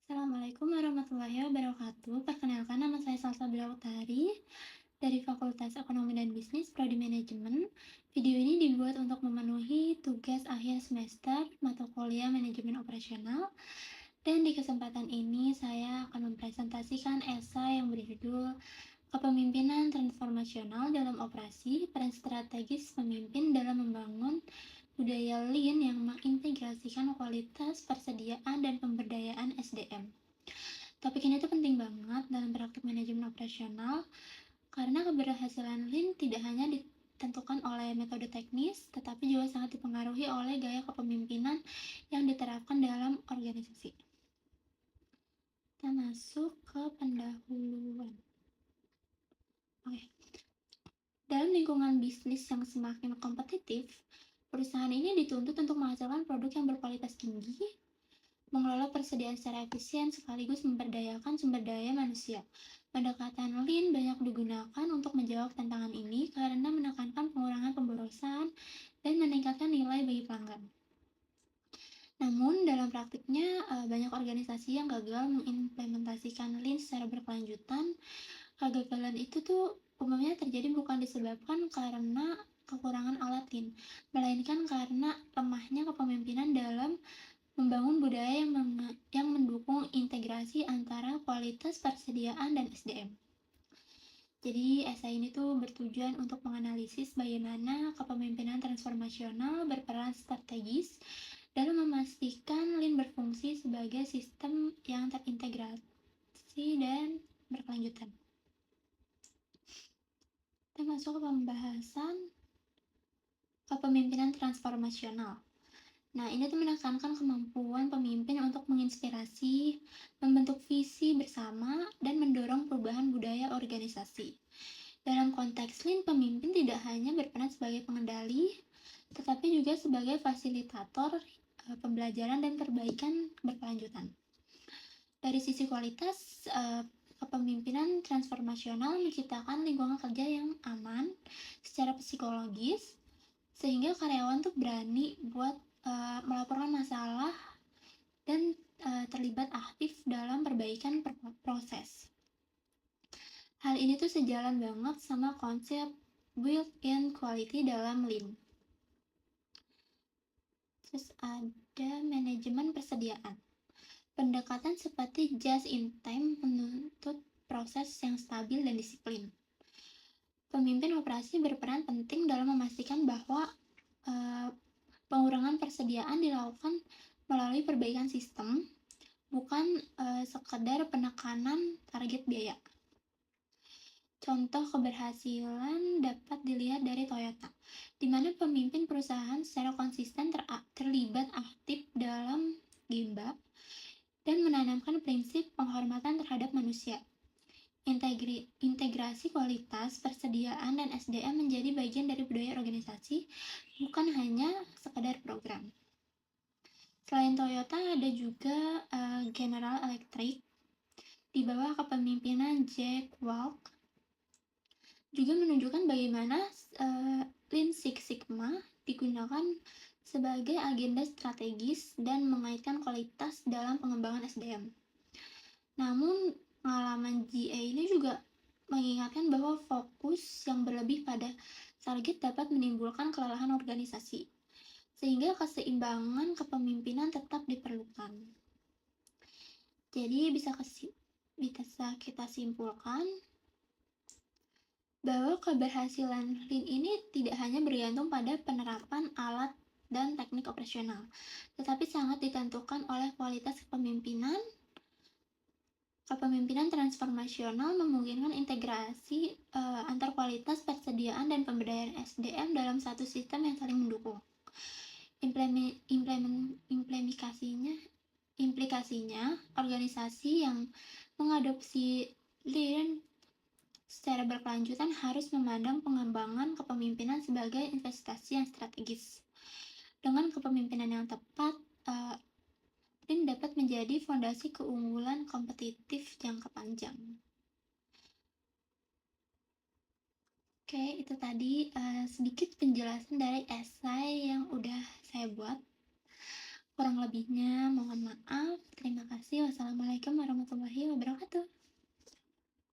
Assalamualaikum warahmatullahi wabarakatuh. Perkenalkan, nama saya Salsabila Utari dari Fakultas Ekonomi dan Bisnis, Prodi Manajemen. Video ini dibuat untuk memenuhi tugas akhir semester mata kuliah Manajemen Operasional. Dan di kesempatan ini saya akan mempresentasikan esai yang berjudul Kepemimpinan Transformasional dalam Operasi, Peran Strategis Pemimpin dalam Membangun Budaya Lean yang mengintegrasikan kualitas persediaan dan pemberdayaan SDM. Topik ini tuh penting banget dalam praktik manajemen operasional karena keberhasilan Lean tidak hanya ditentukan oleh metode teknis, tetapi juga sangat dipengaruhi oleh gaya kepemimpinan yang diterapkan dalam organisasi. Kita masuk ke pendahuluan. Oke. Dalam lingkungan bisnis yang semakin kompetitif, perusahaan ini dituntut untuk menghasilkan produk yang berkualitas tinggi, mengelola persediaan secara efisien sekaligus memberdayakan sumber daya manusia. Pendekatan Lean banyak digunakan untuk menjawab tantangan ini karena menekankan pengurangan pemborosan dan meningkatkan nilai bagi pelanggan. Namun, dalam praktiknya, banyak organisasi yang gagal mengimplementasikan Lean secara berkelanjutan. Kegagalan itu tuh umumnya terjadi bukan disebabkan karena kekurangan alat Lean, melainkan karena lemahnya kepemimpinan dalam membangun budaya yang mendukung integrasi antara kualitas persediaan dan SDM. Jadi, esai ini tuh bertujuan untuk menganalisis bagaimana kepemimpinan transformasional berperan strategis dalam memastikan Lean berfungsi sebagai sistem yang terintegrasi dan berkelanjutan. Kita masuk ke pembahasan kepemimpinan transformasional. Nah, ini tuh menekankan kemampuan pemimpin untuk menginspirasi, membentuk visi bersama, dan mendorong perubahan budaya organisasi. Dalam konteks Lean, pemimpin tidak hanya berperan sebagai pengendali, tetapi juga sebagai fasilitator pembelajaran dan perbaikan berkelanjutan. Dari sisi kualitas, kepemimpinan transformasional menciptakan lingkungan kerja yang aman secara psikologis, sehingga karyawan tuh berani buat melaporkan masalah dan terlibat aktif dalam perbaikan proses. Hal ini tuh sejalan banget sama konsep built-in quality dalam Lean. Terus ada manajemen persediaan. Pendekatan seperti just in time menuntut proses yang stabil dan disiplin. Pemimpin operasi berperan penting dalam memastikan bahwa pengurangan persediaan dilakukan melalui perbaikan sistem, bukan sekedar penekanan target biaya. Contoh keberhasilan dapat dilihat dari Toyota, di mana pemimpin perusahaan secara konsisten terlibat aktif dalam Gemba dan menanamkan prinsip penghormatan terhadap manusia. Integrasi kualitas, persediaan, dan SDM menjadi bagian dari budaya organisasi, bukan hanya sekadar program. Selain Toyota, ada juga General Electric di bawah kepemimpinan Jack Welch juga menunjukkan bagaimana Lean Six Sigma digunakan sebagai agenda strategis dan mengaitkan kualitas dalam pengembangan SDM. Namun, pengalaman GA ini juga mengingatkan bahwa fokus yang berlebih pada target dapat menimbulkan kelelahan organisasi, sehingga keseimbangan kepemimpinan tetap diperlukan. Jadi bisa kita simpulkan bahwa keberhasilan Lean ini tidak hanya bergantung pada penerapan alat dan teknik operasional, tetapi sangat ditentukan oleh kualitas kepemimpinan. Kepemimpinan transformasional memungkinkan integrasi antar kualitas persediaan dan pemberdayaan SDM dalam satu sistem yang saling mendukung. Implikasinya, organisasi yang mengadopsi Lean secara berkelanjutan harus memandang pengembangan kepemimpinan sebagai investasi yang strategis. Dengan kepemimpinan yang tepat, Lean dapat menjadi fondasi keunggulan kompetitif jangka panjang. Oke, itu tadi sedikit penjelasan dari esai yang udah saya buat. Kurang lebihnya mohon maaf. Terima kasih. Wassalamualaikum warahmatullahi